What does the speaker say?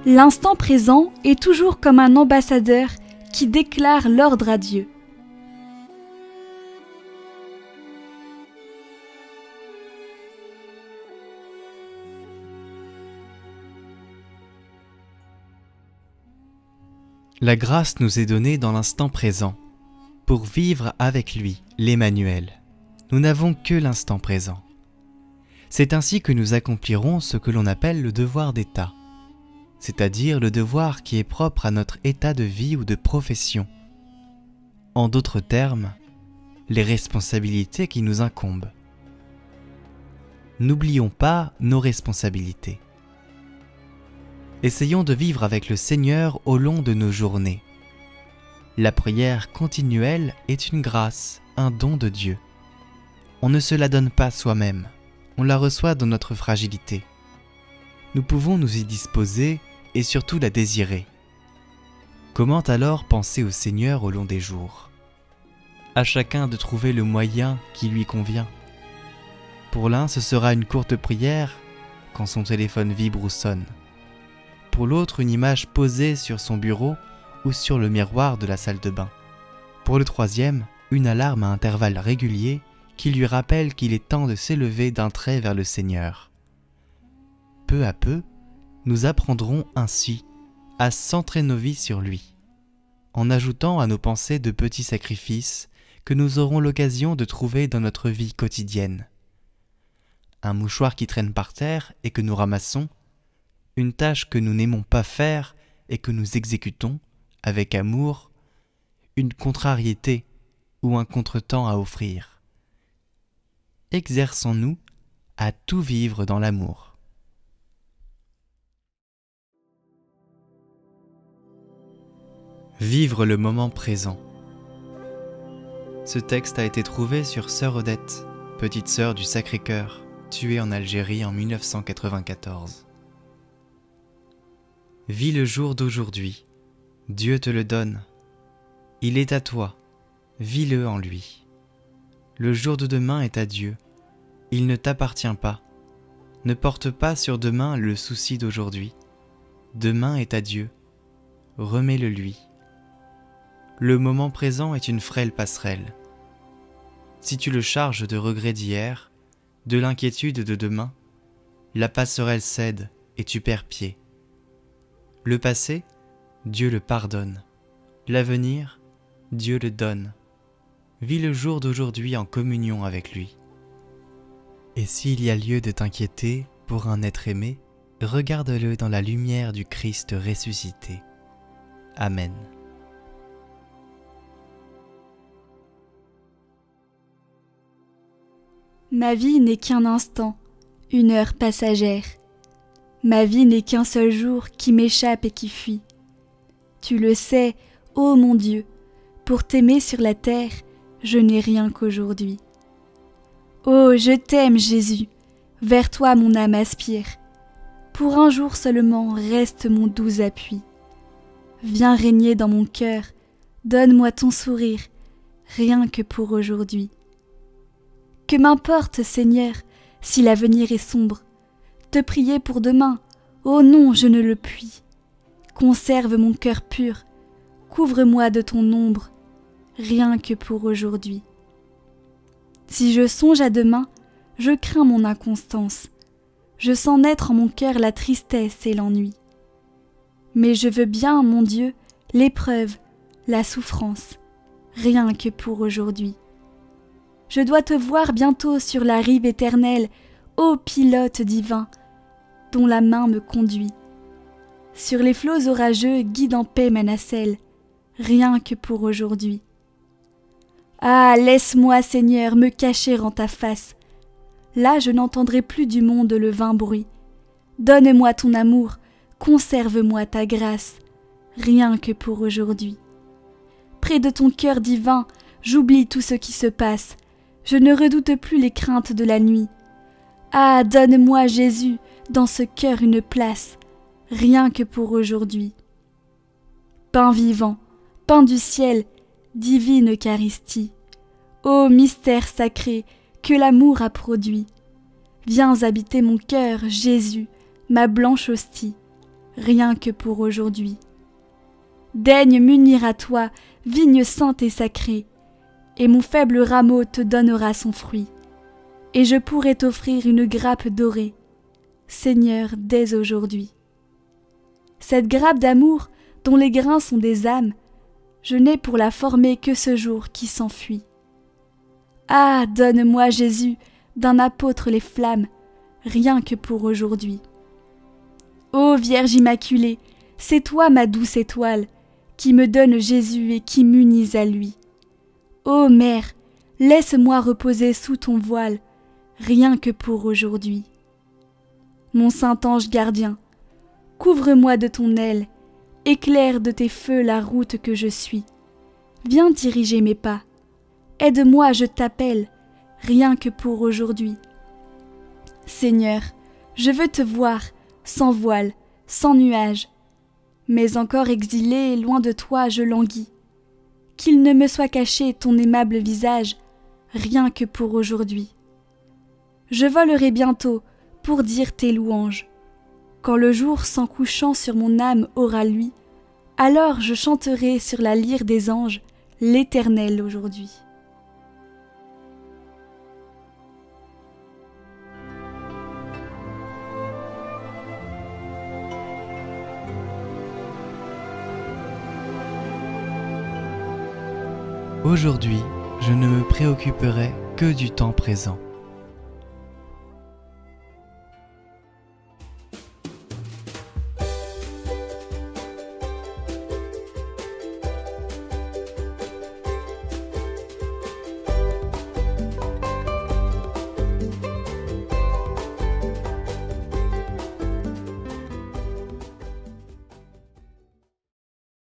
L'instant présent est toujours comme un ambassadeur qui déclare l'ordre à Dieu. La grâce nous est donnée dans l'instant présent, pour vivre avec lui, l'Emmanuel. Nous n'avons que l'instant présent. C'est ainsi que nous accomplirons ce que l'on appelle le devoir d'État, c'est-à-dire le devoir qui est propre à notre état de vie ou de profession. En d'autres termes, les responsabilités qui nous incombent. N'oublions pas nos responsabilités. Essayons de vivre avec le Seigneur au long de nos journées. La prière continuelle est une grâce, un don de Dieu. On ne se la donne pas soi-même, on la reçoit dans notre fragilité. Nous pouvons nous y disposer et surtout la désirer. Comment alors penser au Seigneur au long des jours? À chacun de trouver le moyen qui lui convient. Pour l'un, ce sera une courte prière quand son téléphone vibre ou sonne. Pour l'autre, une image posée sur son bureau ou sur le miroir de la salle de bain. Pour le troisième, une alarme à intervalles réguliers qui lui rappelle qu'il est temps de s'élever d'un trait vers le Seigneur. Peu à peu, nous apprendrons ainsi à centrer nos vies sur lui, en ajoutant à nos pensées de petits sacrifices que nous aurons l'occasion de trouver dans notre vie quotidienne. Un mouchoir qui traîne par terre et que nous ramassons, une tâche que nous n'aimons pas faire et que nous exécutons avec amour, une contrariété ou un contretemps à offrir. Exerçons-nous à tout vivre dans l'amour. Vivre le moment présent. Ce texte a été trouvé sur Sœur Odette, petite sœur du Sacré-Cœur, tuée en Algérie en 1994. Vis le jour d'aujourd'hui, Dieu te le donne. Il est à toi, vis-le en lui. Le jour de demain est à Dieu, il ne t'appartient pas. Ne porte pas sur demain le souci d'aujourd'hui. Demain est à Dieu, remets-le lui. Le moment présent est une frêle passerelle. Si tu le charges de regrets d'hier, de l'inquiétude de demain, la passerelle cède et tu perds pied. Le passé, Dieu le pardonne. L'avenir, Dieu le donne. Vis le jour d'aujourd'hui en communion avec lui. Et s'il y a lieu de t'inquiéter pour un être aimé, regarde-le dans la lumière du Christ ressuscité. Amen. Ma vie n'est qu'un instant, une heure passagère. Ma vie n'est qu'un seul jour qui m'échappe et qui fuit. Tu le sais, ô mon Dieu, pour t'aimer sur la terre, je n'ai rien qu'aujourd'hui. Oh, je t'aime, Jésus, vers toi mon âme aspire. Pour un jour seulement reste mon doux appui. Viens régner dans mon cœur, donne-moi ton sourire, rien que pour aujourd'hui. Que m'importe, Seigneur, si l'avenir est sombre, te prier pour demain, oh non, je ne le puis. Conserve mon cœur pur, couvre-moi de ton ombre, rien que pour aujourd'hui. Si je songe à demain, je crains mon inconstance, je sens naître en mon cœur la tristesse et l'ennui. Mais je veux bien, mon Dieu, l'épreuve, la souffrance, rien que pour aujourd'hui. Je dois te voir bientôt sur la rive éternelle, ô pilote divin, dont la main me conduit. Sur les flots orageux guide en paix ma nacelle, rien que pour aujourd'hui. Ah, laisse-moi, Seigneur, me cacher en ta face. Là je n'entendrai plus du monde le vain bruit. Donne-moi ton amour, conserve-moi ta grâce, rien que pour aujourd'hui. Près de ton cœur divin, j'oublie tout ce qui se passe. Je ne redoute plus les craintes de la nuit. Ah, donne-moi, Jésus, dans ce cœur une place, rien que pour aujourd'hui. Pain vivant, pain du ciel, divine Eucharistie, ô mystère sacré que l'amour a produit, viens habiter mon cœur, Jésus, ma blanche hostie, rien que pour aujourd'hui. Daigne m'unir à toi, vigne sainte et sacrée, et mon faible rameau te donnera son fruit, et je pourrai t'offrir une grappe dorée, Seigneur, dès aujourd'hui. Cette grappe d'amour, dont les grains sont des âmes, je n'ai pour la former que ce jour qui s'enfuit. Ah, donne-moi, Jésus, d'un apôtre les flammes, rien que pour aujourd'hui. Ô Vierge Immaculée, c'est toi ma douce étoile, qui me donne Jésus et qui m'unit à lui. Ô Mère, laisse-moi reposer sous ton voile, rien que pour aujourd'hui. Mon saint ange gardien, couvre-moi de ton aile, éclaire de tes feux la route que je suis. Viens diriger mes pas, aide-moi, je t'appelle, rien que pour aujourd'hui. Seigneur, je veux te voir, sans voile, sans nuage, mais encore exilé, loin de toi, je languis. Qu'il ne me soit caché ton aimable visage, rien que pour aujourd'hui. Je volerai bientôt pour dire tes louanges. Quand le jour s'en couchant sur mon âme aura lui, alors je chanterai sur la lyre des anges l'Éternel aujourd'hui. Aujourd'hui, je ne me préoccuperai que du temps présent.